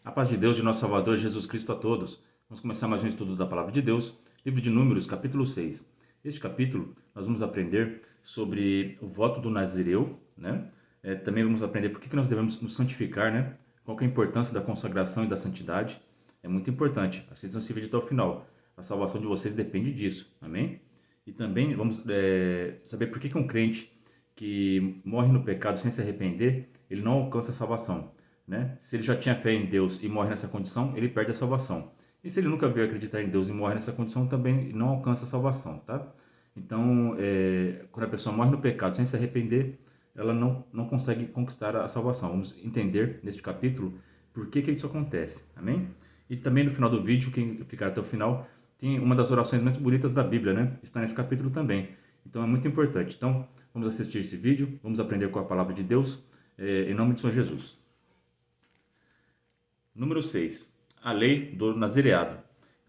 A paz de Deus, de nosso Salvador Jesus Cristo a todos. Vamos começar mais um estudo da Palavra de Deus, livro de Números, capítulo 6. Neste capítulo, nós vamos aprender sobre o voto do Nazireu, né? Também vamos aprender por que nós devemos nos santificar, né? Qual que é a importância da consagração e da santidade. É muito importante. Assistam esse vídeo até o final. A salvação de vocês depende disso, amém? E também vamos saber por que um crente que morre no pecado sem se arrepender, ele não alcança a salvação. Né? Se ele já tinha fé em Deus e morre nessa condição, ele perde a salvação. E se ele nunca veio acreditar em Deus e morre nessa condição, também não alcança a salvação, tá? Então, quando a pessoa morre no pecado sem se arrepender, ela não consegue conquistar a salvação. Vamos entender neste capítulo por que isso acontece, amém? E também no final do vídeo, quem ficar até o final, tem uma das orações mais bonitas da Bíblia, né? Está nesse capítulo também. Então é muito importante. Então, vamos assistir esse vídeo, vamos aprender com a palavra de Deus, em nome de Senhor Jesus. Número 6. A lei do nazireado.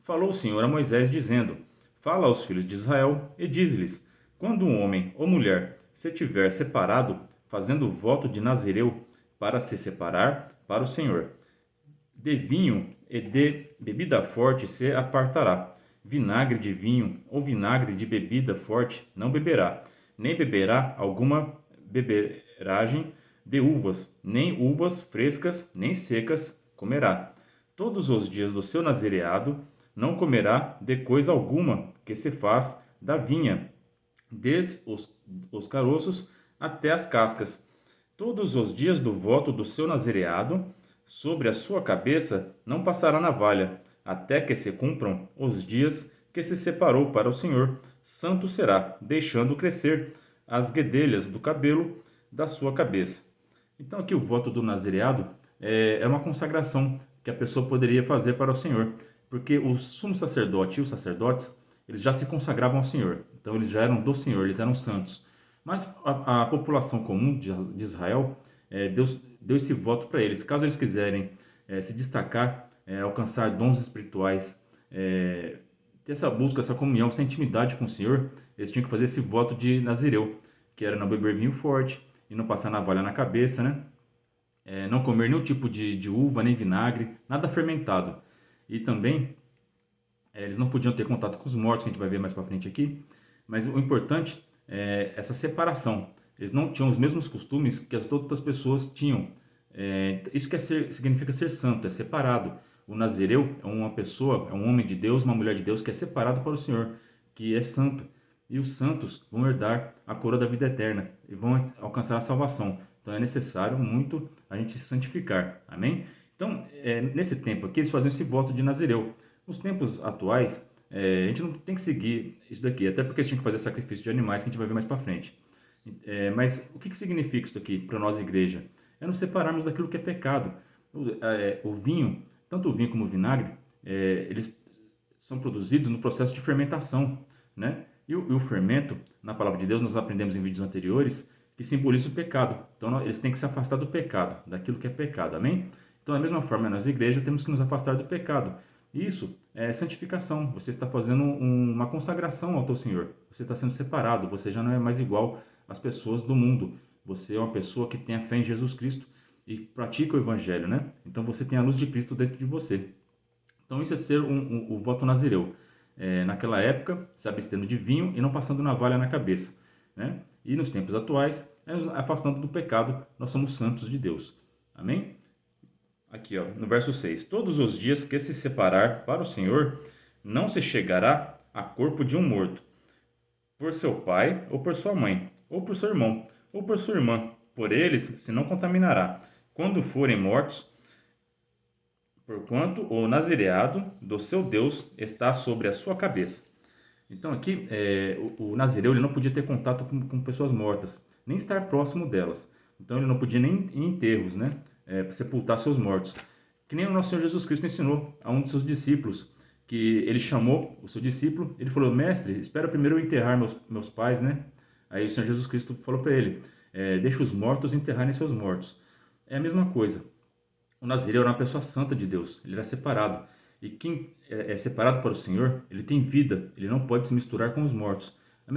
Falou o Senhor a Moisés, dizendo: Fala aos filhos de Israel e diz-lhes: Quando um homem ou mulher se tiver separado, fazendo voto de nazireu para se separar para o Senhor, de vinho e de bebida forte se apartará. Vinagre de vinho ou vinagre de bebida forte não beberá, nem beberá alguma beberagem de uvas, nem uvas frescas, nem secas comerá. Todos os dias do seu nazireado não comerá de coisa alguma que se faz da vinha, desde os caroços até as cascas. Todos os dias do voto do seu nazireado, sobre a sua cabeça não passará navalha, até que se cumpram os dias que se separou para o Senhor. Santo será, deixando crescer as guedelhas do cabelo da sua cabeça. Então aqui o voto do nazireado é uma consagração que a pessoa poderia fazer para o Senhor, porque o sumo sacerdote e os sacerdotes, eles já se consagravam ao Senhor, então eles já eram do Senhor, eles eram santos. Mas a população comum de Israel, Deus deu esse voto para eles. Caso eles quiserem se destacar, alcançar dons espirituais, ter essa busca, essa comunhão, essa intimidade com o Senhor, eles tinham que fazer esse voto de nazireu, que era não beber vinho forte e não passar navalha na cabeça, né? Não comer nenhum tipo de uva, nem vinagre, nada fermentado. E também, eles não podiam ter contato com os mortos, que a gente vai ver mais para frente aqui. Mas o importante é essa separação. Eles não tinham os mesmos costumes que as outras pessoas tinham. Isso significa ser santo, é separado. O nazireu é uma pessoa, é um homem de Deus, uma mulher de Deus que é separado para o Senhor, que é santo. E os santos vão herdar a coroa da vida eterna e vão alcançar a salvação. Então é necessário muito a gente se santificar. Amém? Então, nesse tempo aqui, eles faziam esse voto de nazireu. Nos tempos atuais, a gente não tem que seguir isso daqui, até porque a gente tem que fazer sacrifício de animais, que a gente vai ver mais para frente. Mas o que significa isso aqui para nós, igreja? É nos separarmos daquilo que é pecado. O vinho, tanto o vinho como o vinagre, eles são produzidos no processo de fermentação, né? E o fermento, na palavra de Deus, nós aprendemos em vídeos anteriores, que simboliza o pecado. Então, eles têm que se afastar do pecado, daquilo que é pecado, amém? Então, da mesma forma, nós, igreja, temos que nos afastar do pecado. Isso é santificação. Você está fazendo uma consagração ao teu Senhor. Você está sendo separado. Você já não é mais igual às pessoas do mundo. Você é uma pessoa que tem a fé em Jesus Cristo e pratica o Evangelho, né? Então, você tem a luz de Cristo dentro de você. Então, isso é ser o voto nazireu. Naquela época, se abstendo de vinho e não passando navalha na cabeça, né? E nos tempos atuais, afastando do pecado, nós somos santos de Deus. Amém? Aqui, ó, no verso 6. Todos os dias que se separar para o Senhor, não se chegará a corpo de um morto, por seu pai, ou por sua mãe, ou por seu irmão, ou por sua irmã. Por eles se não contaminará, quando forem mortos, porquanto o nazireado do seu Deus está sobre a sua cabeça. Então aqui, o nazireu ele não podia ter contato com pessoas mortas, nem estar próximo delas. Então ele não podia nem ir em enterros, né? Sepultar seus mortos. Que nem o nosso Senhor Jesus Cristo ensinou a um de seus discípulos, que ele chamou o seu discípulo, ele falou: Mestre, espera primeiro eu enterrar meus pais, né? Aí o Senhor Jesus Cristo falou para ele: deixa os mortos enterrarem seus mortos. É a mesma coisa. O nazireu era uma pessoa santa de Deus, ele era separado. E quem é separado para o Senhor, ele tem vida, ele não pode se misturar com os mortos. A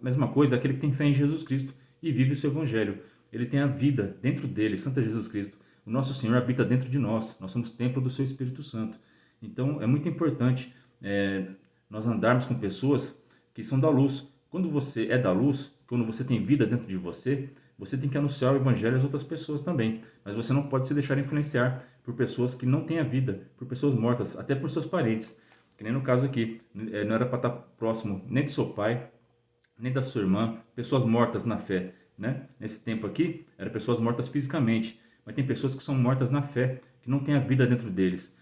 mesma coisa é aquele que tem fé em Jesus Cristo e vive o seu Evangelho. Ele tem a vida dentro dele, Santo Jesus Cristo. o nosso Senhor habita dentro de nós. Nós somos templo do seu Espírito Santo. Então, é muito importante nós andarmos com pessoas que são da luz. Quando você é da luz, quando você tem vida dentro de você, você tem que anunciar o evangelho às outras pessoas também. Mas você não pode se deixar influenciar por pessoas que não têm a vida, por pessoas mortas, até por seus parentes. Que nem no caso aqui, não era para estar próximo nem do seu pai, nem da sua irmã, pessoas mortas na fé, né? Nesse tempo aqui, eram pessoas mortas fisicamente, mas tem pessoas que são mortas na fé, que não têm a vida dentro deles.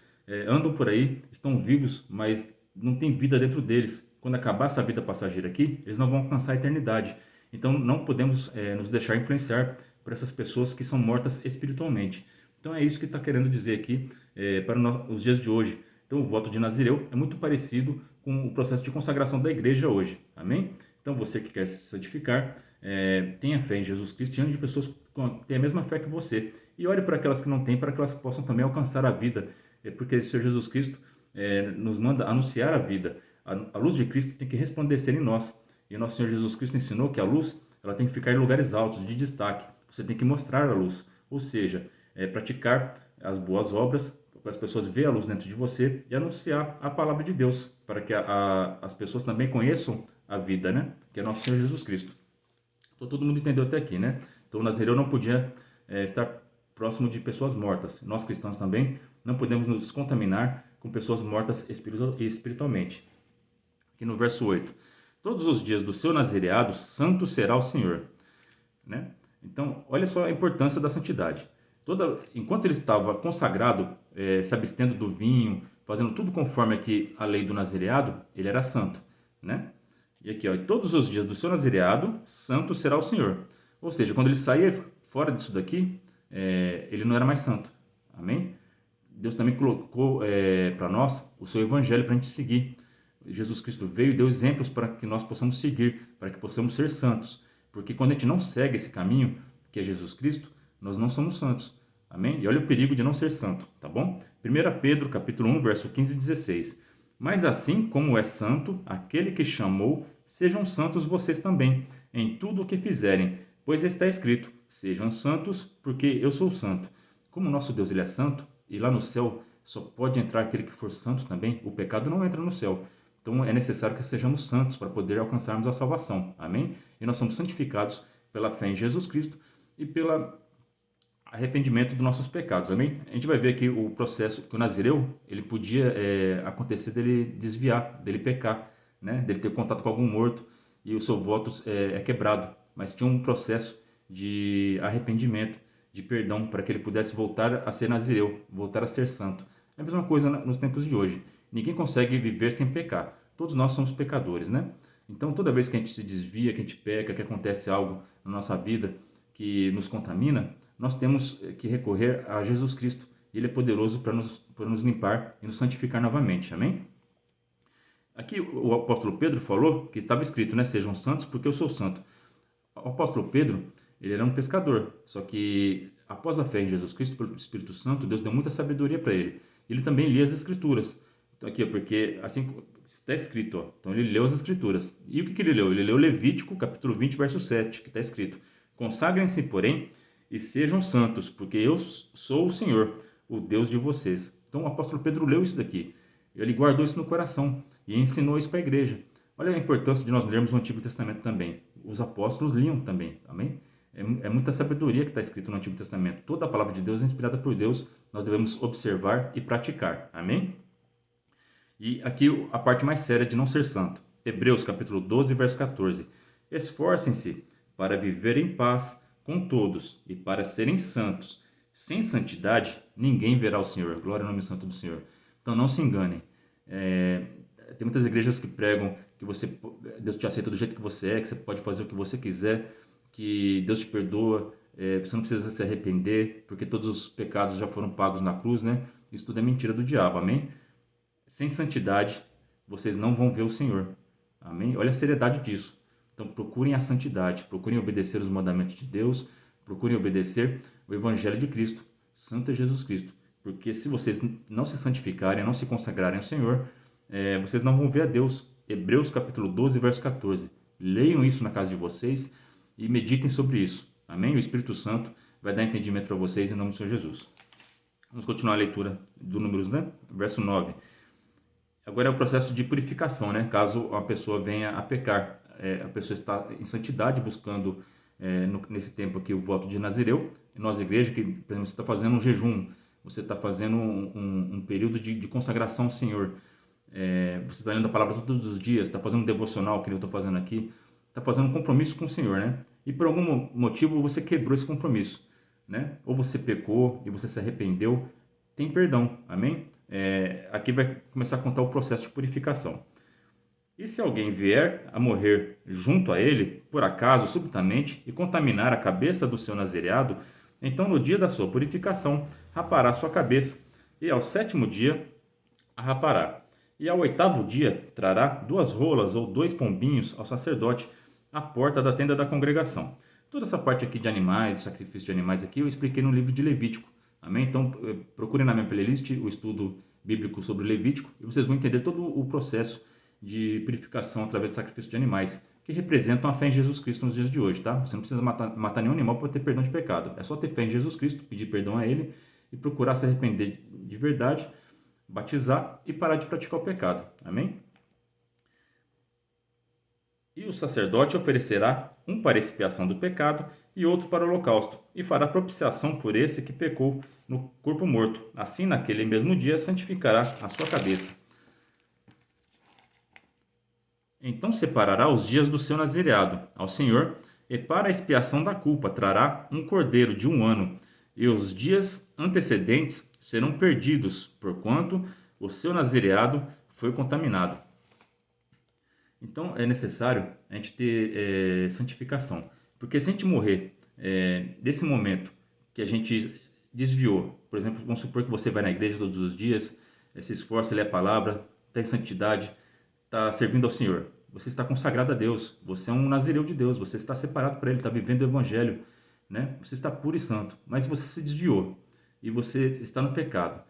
Andam por aí, estão vivos, mas não tem vida dentro deles. Quando acabar essa vida passageira aqui, eles não vão alcançar a eternidade. Então não podemos nos deixar influenciar por essas pessoas que são mortas espiritualmente. Então é isso que está querendo dizer aqui para os dias de hoje. Então o voto de Nazireu é muito parecido com o processo de consagração da igreja hoje. Amém? Então você que quer se santificar, tenha fé em Jesus Cristo diante de pessoas que têm a mesma fé que você. E ore para aquelas que não têm, para que elas possam também alcançar a vida. Porque o Senhor Jesus Cristo nos manda anunciar a vida. A luz de Cristo tem que resplandecer em nós. E o nosso Senhor Jesus Cristo ensinou que a luz ela tem que ficar em lugares altos, de destaque. Você tem que mostrar a luz. Ou seja, praticar as boas obras, para as pessoas verem a luz dentro de você e anunciar a palavra de Deus, para que as pessoas também conheçam a vida, né? Que é nosso Senhor Jesus Cristo. Então todo mundo entendeu até aqui, né? Então o Nazireu não podia estar próximo de pessoas mortas. Nós cristãos também não podemos nos contaminar com pessoas mortas espiritualmente. Aqui no verso 8. Todos os dias do seu nazireado, santo será o Senhor. Né? Então, olha só a importância da santidade. Enquanto ele estava consagrado, se abstendo do vinho, fazendo tudo conforme aqui a lei do nazireado, ele era santo. Né? E aqui, ó, todos os dias do seu nazireado, santo será o Senhor. Ou seja, quando ele saía fora disso daqui, ele não era mais santo. Amém? Deus também colocou para nós o seu evangelho para a gente seguir. Jesus Cristo veio e deu exemplos para que nós possamos seguir, para que possamos ser santos. Porque quando a gente não segue esse caminho, que é Jesus Cristo, nós não somos santos. Amém? E olha o perigo de não ser santo, tá bom? 1 Pedro, capítulo 1, verso 15 e 16. Mas assim como é santo aquele que chamou, sejam santos vocês também, em tudo o que fizerem, pois está escrito, sejam santos, porque eu sou santo. Como o nosso Deus ele é santo, e lá no céu só pode entrar aquele que for santo também, o pecado não entra no céu. Então é necessário que sejamos santos para poder alcançarmos a salvação. Amém? E nós somos santificados pela fé em Jesus Cristo e pelo arrependimento dos nossos pecados. Amém? A gente vai ver aqui o processo que o Nazireu, ele podia acontecer dele desviar, dele pecar, né? Dele ter contato com algum morto e o seu voto é quebrado. Mas tinha um processo de arrependimento, de perdão, para que ele pudesse voltar a ser Nazireu, voltar a ser santo. É a mesma coisa nos tempos de hoje. Ninguém consegue viver sem pecar. Todos nós somos pecadores, né? Então, toda vez que a gente se desvia, que a gente peca, que acontece algo na nossa vida que nos contamina, nós temos que recorrer a Jesus Cristo. Ele é poderoso para nos limpar e nos santificar novamente. Amém? Aqui o apóstolo Pedro falou que estava escrito, né? Sejam santos porque eu sou santo. O apóstolo Pedro, ele era um pescador. Só que após a fé em Jesus Cristo, pelo Espírito Santo, Deus deu muita sabedoria para ele. Ele também lia as Escrituras. Então aqui, porque assim está escrito, ó. Então ele leu as Escrituras. E o que ele leu? Ele leu Levítico, capítulo 20, verso 7, que está escrito: consagrem-se, porém, e sejam santos, porque eu sou o Senhor, o Deus de vocês. Então o apóstolo Pedro leu isso daqui. Ele guardou isso no coração e ensinou isso para a igreja. Olha a importância de nós lermos o Antigo Testamento também. Os apóstolos liam também, amém? É muita sabedoria que está escrito no Antigo Testamento. Toda a palavra de Deus é inspirada por Deus. Nós devemos observar e praticar, amém? E aqui a parte mais séria de não ser santo. Hebreus capítulo 12, verso 14. Esforcem-se para viver em paz com todos e para serem santos. Sem santidade, ninguém verá o Senhor. Glória ao nome santo do Senhor. Então não se enganem. Tem muitas igrejas que pregam que Deus te aceita do jeito que você é, que você pode fazer o que você quiser, que Deus te perdoa, você não precisa se arrepender, porque todos os pecados já foram pagos na cruz, né? Isso tudo é mentira do diabo, amém? Sem santidade, vocês não vão ver o Senhor. Amém? Olha a seriedade disso. Então procurem a santidade, procurem obedecer os mandamentos de Deus, procurem obedecer o Evangelho de Cristo, Santo é Jesus Cristo. Porque se vocês não se santificarem, não se consagrarem ao Senhor, vocês não vão ver a Deus. Hebreus capítulo 12, verso 14. Leiam isso na casa de vocês e meditem sobre isso. Amém? O Espírito Santo vai dar entendimento para vocês em nome do Senhor Jesus. Vamos continuar a leitura do Números, né? Verso 9. Agora é o processo de purificação, né? Caso a pessoa venha a pecar. A pessoa está em santidade, buscando nesse tempo aqui o voto de Nazireu. E nós, igreja, que por exemplo, você está fazendo um jejum, você está fazendo um período de consagração ao Senhor. Você está lendo a palavra todos os dias, está fazendo um devocional, que eu estou fazendo aqui. Está fazendo um compromisso com o Senhor, né? E por algum motivo você quebrou esse compromisso, né? Ou você pecou e você se arrependeu, tem perdão, amém? Aqui vai começar a contar o processo de purificação. E se alguém vier a morrer junto a ele, por acaso, subitamente, e contaminar a cabeça do seu nazireado, então no dia da sua purificação, rapará sua cabeça, e ao 7º dia a rapará. E ao 8º dia trará 2 rolas ou 2 pombinhos ao sacerdote à porta da tenda da congregação. Toda essa parte aqui de animais, de sacrifício de animais aqui, eu expliquei no livro de Levítico. Amém? Então, procurem na minha playlist o estudo bíblico sobre Levítico e vocês vão entender todo o processo de purificação através do sacrifício de animais, que representam a fé em Jesus Cristo nos dias de hoje, tá? Você não precisa matar nenhum animal para ter perdão de pecado. É só ter fé em Jesus Cristo, pedir perdão a Ele e procurar se arrepender de verdade, batizar e parar de praticar o pecado. Amém? E o sacerdote oferecerá um para expiação do pecado e outro para o holocausto, e fará propiciação por esse que pecou no corpo morto. Assim, naquele mesmo dia, santificará a sua cabeça. Então separará os dias do seu nazireado ao Senhor, e para a expiação da culpa trará um cordeiro de 1 ano, e os dias antecedentes serão perdidos, porquanto o seu nazireado foi contaminado. Então é necessário a gente ter santificação. Porque se a gente morrer nesse momento que a gente desviou, por exemplo, vamos supor que você vai na igreja todos os dias, se esforça, lê a palavra, está em santidade, está servindo ao Senhor. Você está consagrado a Deus, você é um nazireu de Deus, você está separado para Ele, está vivendo o Evangelho, né? Você está puro e santo. Mas você se desviou e você está no pecado.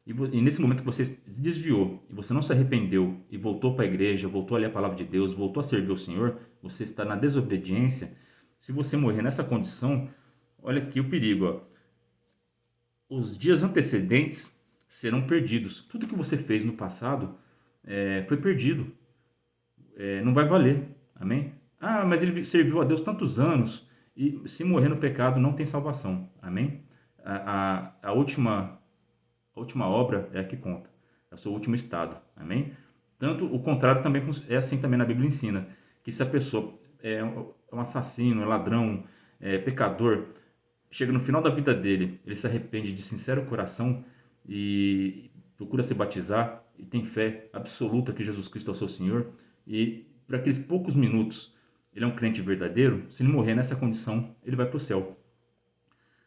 E nesse momento que você se desviou e você não se arrependeu e voltou para a igreja, voltou a ler a palavra de Deus, voltou a servir o Senhor, você está na desobediência. Se você morrer nessa condição, olha aqui o perigo, ó. Os dias antecedentes serão perdidos. Tudo que você fez no passado foi perdido. Não vai valer. Amém? Ah, mas ele serviu a Deus tantos anos e se morrer no pecado não tem salvação. Amém? A última obra é a que conta. É o seu último estado. Amém? Tanto o contrário também é assim também na Bíblia ensina. Que se a pessoa é um assassino, é ladrão, é pecador, chega no final da vida dele, ele se arrepende de sincero coração e procura se batizar e tem fé absoluta que Jesus Cristo é o seu Senhor, e por aqueles poucos minutos ele é um crente verdadeiro, se ele morrer nessa condição, ele vai para o céu.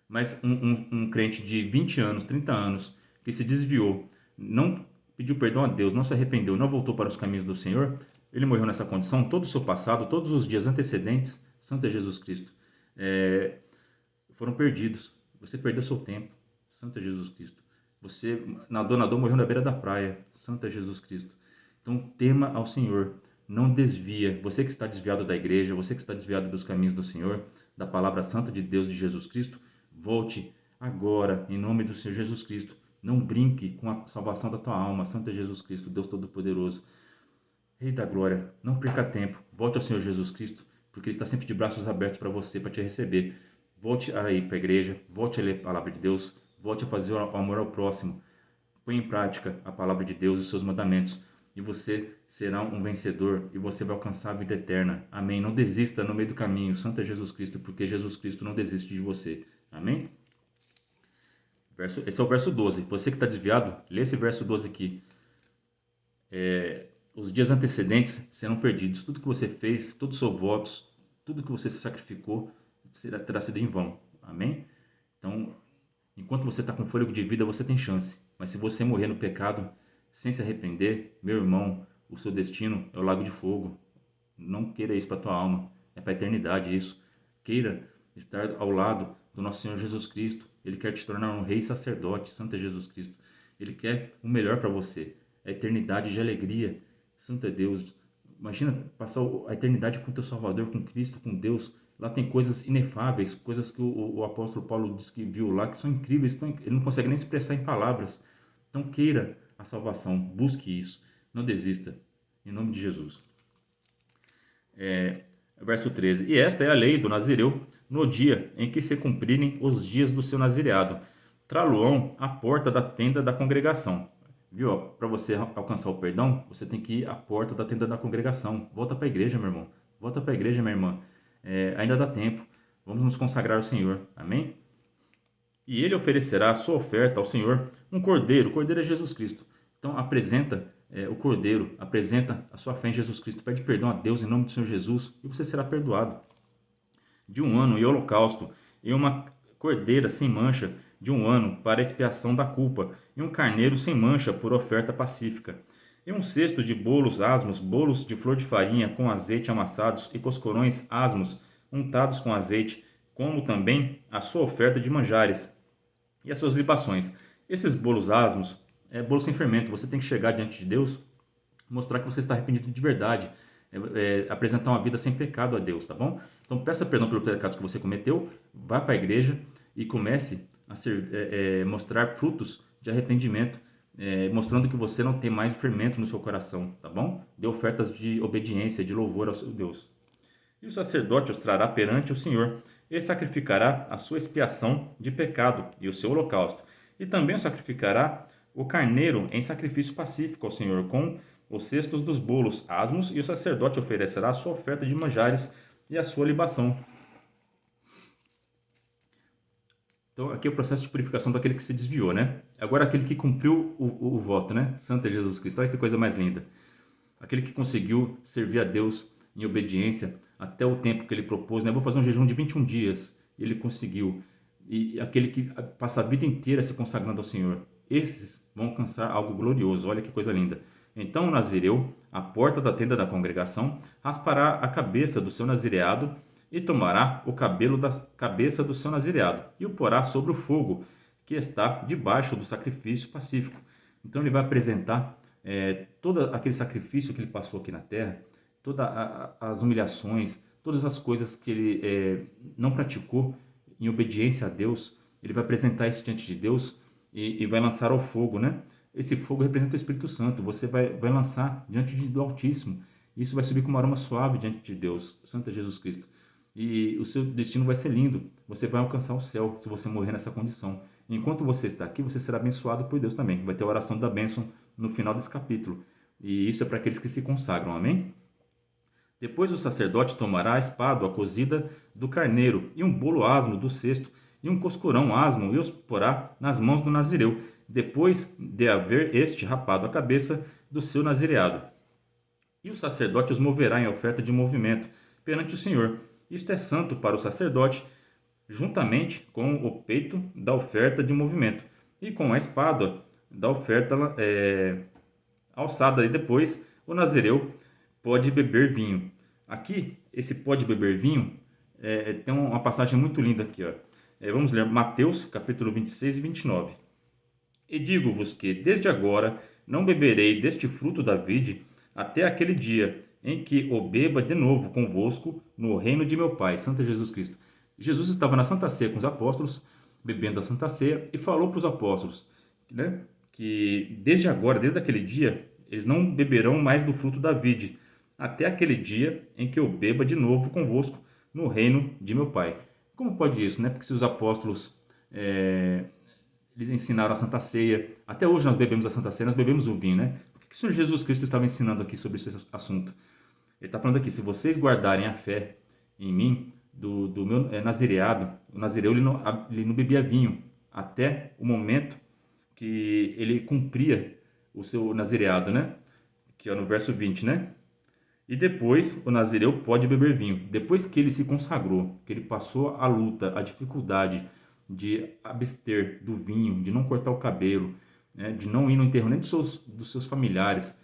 Mas um crente de 20 anos, 30 anos, que se desviou, não pediu perdão a Deus, não se arrependeu, não voltou para os caminhos do Senhor, ele morreu nessa condição, todo o seu passado, todos os dias antecedentes, Santo é Jesus Cristo, foram perdidos. Você perdeu seu tempo, Santo é Jesus Cristo. Você nadou, morreu na beira da praia, Santo é Jesus Cristo. Então tema ao Senhor, não desvia. Você que está desviado da igreja, você que está desviado dos caminhos do Senhor, da palavra santa de Deus, de Jesus Cristo, volte agora, em nome do Senhor Jesus Cristo. Não brinque com a salvação da tua alma, Santo é Jesus Cristo, Deus Todo-Poderoso. Rei da Glória, não perca tempo, volte ao Senhor Jesus Cristo, porque Ele está sempre de braços abertos para você, para te receber. Volte a ir para a igreja, volte a ler a palavra de Deus, volte a fazer o amor ao próximo. Põe em prática a palavra de Deus e os seus mandamentos, e você será um vencedor, e você vai alcançar a vida eterna. Amém. Não desista no meio do caminho, Santo é Jesus Cristo, porque Jesus Cristo não desiste de você. Amém? Esse é o verso 12. Você que está desviado, lê esse verso 12 aqui. Os dias antecedentes serão perdidos. Tudo que você fez, todos os seus votos, tudo que você se sacrificou, terá sido em vão. Amém? Então, enquanto você está com fôlego de vida, você tem chance. Mas se você morrer no pecado, sem se arrepender, meu irmão, o seu destino é o lago de fogo. Não queira isso para a tua alma. É para a eternidade isso. Queira estar ao lado do nosso Senhor Jesus Cristo. Ele quer te tornar um rei sacerdote, Santo é Jesus Cristo. Ele quer o melhor para você. A eternidade de alegria. Santo é Deus. Imagina passar a eternidade com o teu Salvador, com Cristo, com Deus, Lá tem coisas inefáveis, coisas que o apóstolo Paulo diz que viu lá, que são incríveis, ele não consegue nem expressar em palavras. Então queira a salvação, busque isso, não desista, em nome de Jesus. Verso 13. E esta é a lei do Nazireu, no dia em que se cumprirem os dias do seu nazireado. Trá-lo-ão à porta da tenda da congregação. Viu? Para você alcançar o perdão, você tem que ir à porta da tenda da congregação. Volta para a igreja, meu irmão. Volta para a igreja, minha irmã. Ainda dá tempo. Vamos nos consagrar ao Senhor. Amém? E ele oferecerá a sua oferta ao Senhor, um cordeiro. O cordeiro é Jesus Cristo. Então apresenta o cordeiro, apresenta a sua fé em Jesus Cristo, pede perdão a Deus em nome do Senhor Jesus e você será perdoado. De 1 ano e holocausto, e uma cordeira sem mancha de 1 ano para a expiação da culpa, e um carneiro sem mancha por oferta pacífica. E um cesto de bolos asmos, bolos de flor de farinha com azeite amassados e coscorões asmos untados com azeite, como também a sua oferta de manjares e as suas libações. Esses bolos asmos é bolo sem fermento. Você tem que chegar diante de Deus, mostrar que você está arrependido de verdade, apresentar uma vida sem pecado a Deus, tá bom? Então peça perdão pelos pecados que você cometeu, vá para a igreja e comece a mostrar frutos de arrependimento, mostrando que você não tem mais fermento no seu coração, tá bom? Dê ofertas de obediência, de louvor ao seu Deus. E o sacerdote os trará perante o Senhor, e sacrificará a sua expiação de pecado e o seu holocausto. E também sacrificará o carneiro em sacrifício pacífico ao Senhor, com os cestos dos bolos asmos, e o sacerdote oferecerá a sua oferta de manjares e a sua libação. Então, aqui é o processo de purificação daquele que se desviou, né? Agora, aquele que cumpriu o voto, né? Santo é Jesus Cristo. Olha que coisa mais linda. Aquele que conseguiu servir a Deus em obediência até o tempo que ele propôs, né? Vou fazer um jejum de 21 dias. Ele conseguiu. E aquele que passa a vida inteira se consagrando ao Senhor. Esses vão alcançar algo glorioso. Olha que coisa linda. Então o nazireu, à porta da tenda da congregação, raspará a cabeça do seu nazireado e tomará o cabelo da cabeça do seu nazireado e o porá sobre o fogo que está debaixo do sacrifício pacífico. Então ele vai apresentar todo aquele sacrifício que ele passou aqui na terra, todas as humilhações, todas as coisas que ele não praticou em obediência a Deus. Ele vai apresentar isso diante de Deus e vai lançar ao fogo, né? Esse fogo representa o Espírito Santo. Você vai lançar diante do Altíssimo. Isso vai subir com um aroma suave diante de Deus, Santo Jesus Cristo. E o seu destino vai ser lindo. Você vai alcançar o céu se você morrer nessa condição. Enquanto você está aqui, você será abençoado por Deus também. Vai ter a oração da bênção no final desse capítulo. E isso é para aqueles que se consagram, amém? Depois o sacerdote tomará a espádua cozida do carneiro e um bolo asmo do cesto e um coscorão asmo e os porá nas mãos do nazireu, depois de haver este rapado a cabeça do seu nazireado. E o sacerdote os moverá em oferta de movimento perante o Senhor. Isto é santo para o sacerdote, juntamente com o peito da oferta de movimento e com a espádua da oferta alçada. E depois o nazireu pode beber vinho. Aqui, esse pode beber vinho, tem uma passagem muito linda aqui. Ó. Vamos ler Mateus, capítulo 26 e 29. E digo-vos que, desde agora, não beberei deste fruto da vide, até aquele dia em que o beba de novo convosco no reino de meu Pai. Santo Jesus Cristo. Jesus estava na Santa Ceia com os apóstolos, bebendo a Santa Ceia, e falou para os apóstolos, né, que desde agora, desde aquele dia, eles não beberão mais do fruto da vide, até aquele dia em que eu beba de novo convosco no reino de meu Pai. Como pode isso, né? Porque se os apóstolos eles ensinaram a Santa Ceia, até hoje nós bebemos a Santa Ceia, nós bebemos o vinho, né? O que o Senhor Jesus Cristo estava ensinando aqui sobre esse assunto? Ele está falando aqui, se vocês guardarem a fé em mim, do meu nazireado, o nazireu ele não bebia vinho até o momento que ele cumpria o seu nazireado, né? Que é no verso 20, né? E depois o nazireu pode beber vinho. Depois que ele se consagrou, que ele passou a luta, a dificuldade de abster do vinho, de não cortar o cabelo, né, de não ir no enterro nem dos seus familiares,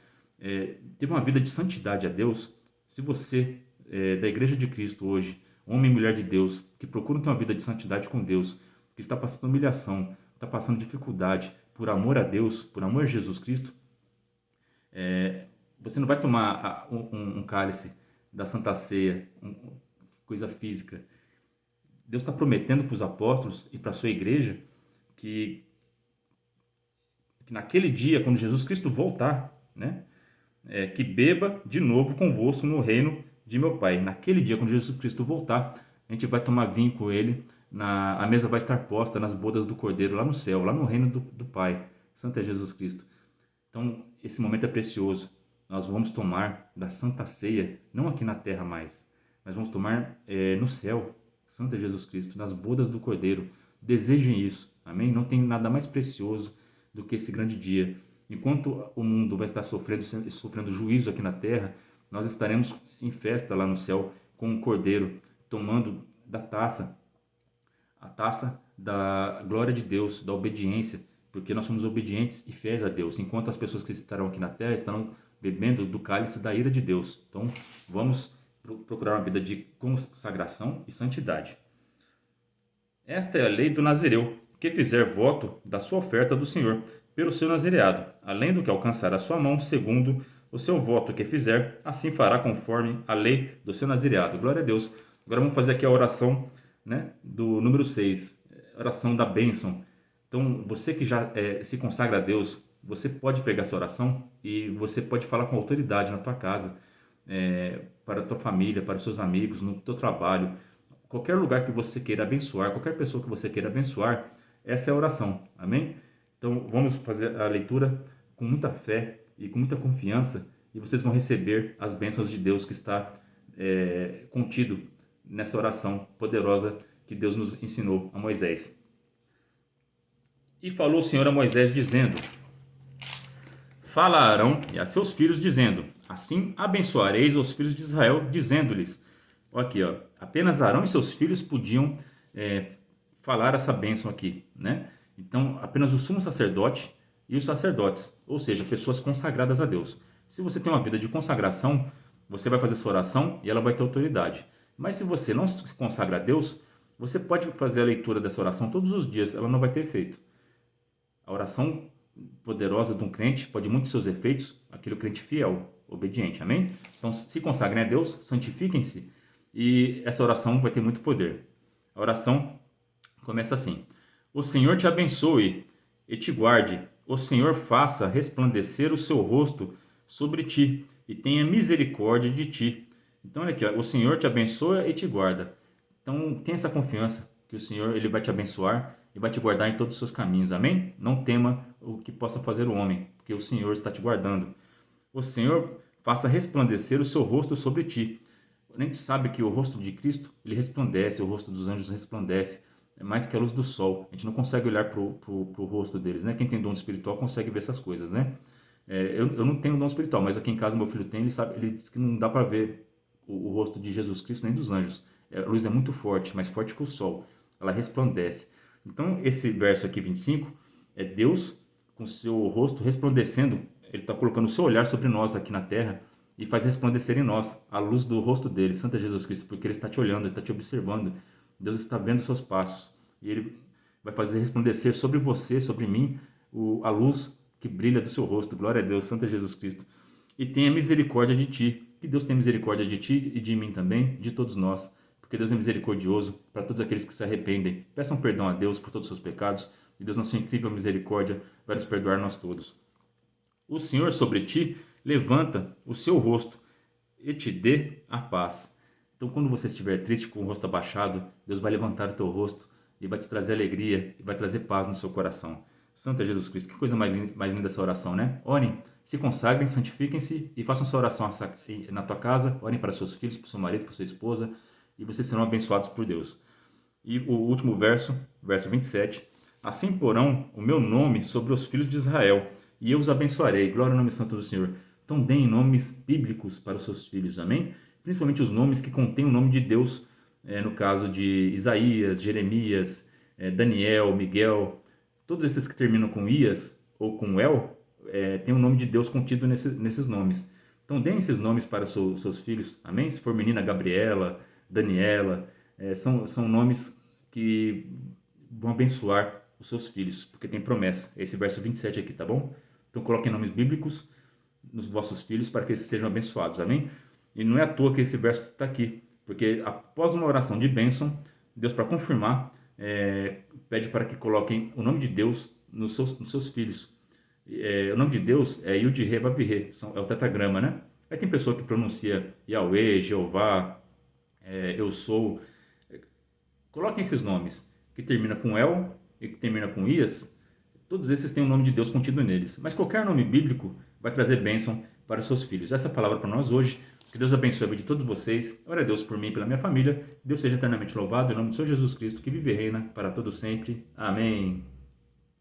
teve uma vida de santidade a Deus. Se você da Igreja de Cristo hoje, homem e mulher de Deus, que procuram ter uma vida de santidade com Deus, que está passando humilhação, está passando dificuldade por amor a Deus, por amor a Jesus Cristo, você não vai tomar um cálice da Santa Ceia coisa física. Deus está prometendo para os apóstolos e para a sua igreja que naquele dia, quando Jesus Cristo voltar, né, que beba de novo convosco no reino de meu Pai. Naquele dia, quando Jesus Cristo voltar, a gente vai tomar vinho com ele, a mesa vai estar posta nas bodas do Cordeiro lá no céu, lá no reino do Pai. Santo é Jesus Cristo. Então, esse momento é precioso. Nós vamos tomar da Santa Ceia, não aqui na terra mais, mas vamos tomar no céu, Santo é Jesus Cristo, nas bodas do Cordeiro. Desejem isso, amém? Não tem nada mais precioso do que esse grande dia. Enquanto o mundo vai estar sofrendo juízo aqui na terra, nós estaremos em festa lá no céu com o Cordeiro, tomando da taça, a taça da glória de Deus, da obediência, porque nós somos obedientes e fiéis a Deus, enquanto as pessoas que estarão aqui na terra estarão bebendo do cálice da ira de Deus. Então, vamos procurar uma vida de consagração e santidade. Esta é a lei do nazireu, que fizer voto da sua oferta do Senhor pelo seu nazireado, além do que alcançar a sua mão, segundo o seu voto que fizer, assim fará conforme a lei do seu nazireado. Glória a Deus. Agora vamos fazer aqui a oração, né, do número 6, oração da bênção. Então, você que já se consagra a Deus, você pode pegar essa oração e você pode falar com autoridade na tua casa, para a tua família, para os seus amigos, no teu trabalho, qualquer lugar que você queira abençoar, qualquer pessoa que você queira abençoar, essa é a oração, amém? Então, vamos fazer a leitura com muita fé e com muita confiança e vocês vão receber as bênçãos de Deus que está contido nessa oração poderosa que Deus nos ensinou a Moisés. E falou o Senhor a Moisés dizendo: Fala a Arão e a seus filhos dizendo: Assim abençoareis os filhos de Israel, dizendo-lhes... Aqui, ó, apenas Arão e seus filhos podiam falar essa bênção aqui, né? Então, apenas o sumo sacerdote e os sacerdotes, ou seja, pessoas consagradas a Deus. Se você tem uma vida de consagração, você vai fazer essa oração e ela vai ter autoridade. Mas se você não se consagra a Deus, você pode fazer a leitura dessa oração todos os dias, ela não vai ter efeito. A oração poderosa de um crente pode muito seus efeitos, aquele crente fiel, obediente, amém? Então, se consagrem a Deus, santifiquem-se, e essa oração vai ter muito poder. A oração começa assim: O Senhor te abençoe e te guarde. O Senhor faça resplandecer o seu rosto sobre ti e tenha misericórdia de ti. Então, olha aqui, ó, o Senhor te abençoa e te guarda. Então, tenha essa confiança que o Senhor ele vai te abençoar e vai te guardar em todos os seus caminhos, amém? Não tema o que possa fazer o homem, porque o Senhor está te guardando. O Senhor faça resplandecer o seu rosto sobre ti. A gente sabe que o rosto de Cristo, ele resplandece, o rosto dos anjos resplandece, é mais que a luz do sol. A gente não consegue olhar para o rosto deles, né? Quem tem dom espiritual consegue ver essas coisas, né? Eu não tenho dom espiritual, mas aqui em casa meu filho tem, ele diz que não dá para ver o rosto de Jesus Cristo nem dos anjos. A luz é muito forte, mais forte que o sol. Ela resplandece. Então, esse verso aqui, 25, é Deus com seu rosto resplandecendo. Ele está colocando o seu olhar sobre nós aqui na terra e faz resplandecer em nós a luz do rosto dele, Santo Jesus Cristo, porque ele está te olhando, ele está te observando. Deus está vendo os seus passos e ele vai fazer resplandecer sobre você, sobre mim, a luz que brilha do seu rosto. Glória a Deus, Santo Jesus Cristo. E tenha misericórdia de ti. Que Deus tenha misericórdia de ti e de mim também, de todos nós, porque Deus é misericordioso para todos aqueles que se arrependem. Peçam perdão a Deus por todos os seus pecados e Deus, na sua incrível misericórdia, vai nos perdoar nós todos. O Senhor sobre ti levanta o seu rosto e te dê a paz. Então, quando você estiver triste com o rosto abaixado, Deus vai levantar o teu rosto e vai te trazer alegria e vai trazer paz no seu coração. Santo é Jesus Cristo. Que coisa mais linda essa oração, né? Orem, se consagrem, santifiquem-se e façam essa oração na tua casa. Orem para seus filhos, para o seu marido, para sua esposa e vocês serão abençoados por Deus. E o último verso, verso 27. Assim porão o meu nome sobre os filhos de Israel e eu os abençoarei. Glória ao nome santo do Senhor. Então deem nomes bíblicos para os seus filhos, amém? Principalmente os nomes que contêm o nome de Deus, no caso de Isaías, Jeremias, Daniel, Miguel, todos esses que terminam com Ias ou com El, tem o nome de Deus contido nesses nomes. Então deem esses nomes para os seus filhos, amém? Se for menina, Gabriela, Daniela, são nomes que vão abençoar os seus filhos, porque tem promessa. Esse verso 27 aqui, tá bom? Então coloquem nomes bíblicos nos vossos filhos para que eles sejam abençoados, amém? E não é à toa que esse verso está aqui. Porque após uma oração de bênção, Deus, para confirmar, pede para que coloquem o nome de Deus nos seus filhos. O nome de Deus é Yud-He Vav-He, é o tetragrama, né? Aí tem pessoa que pronuncia Yahweh, Jeová, eu sou. Coloquem esses nomes, que termina com El e que termina com Ias, todos esses têm o nome de Deus contido neles. Mas qualquer nome bíblico vai trazer bênção para os seus filhos. Essa é a palavra para nós hoje. Que Deus abençoe a vida de todos vocês. Ora a Deus por mim e pela minha família. Deus seja eternamente louvado em nome do Senhor Jesus Cristo, que vive e reina para todo sempre. Amém.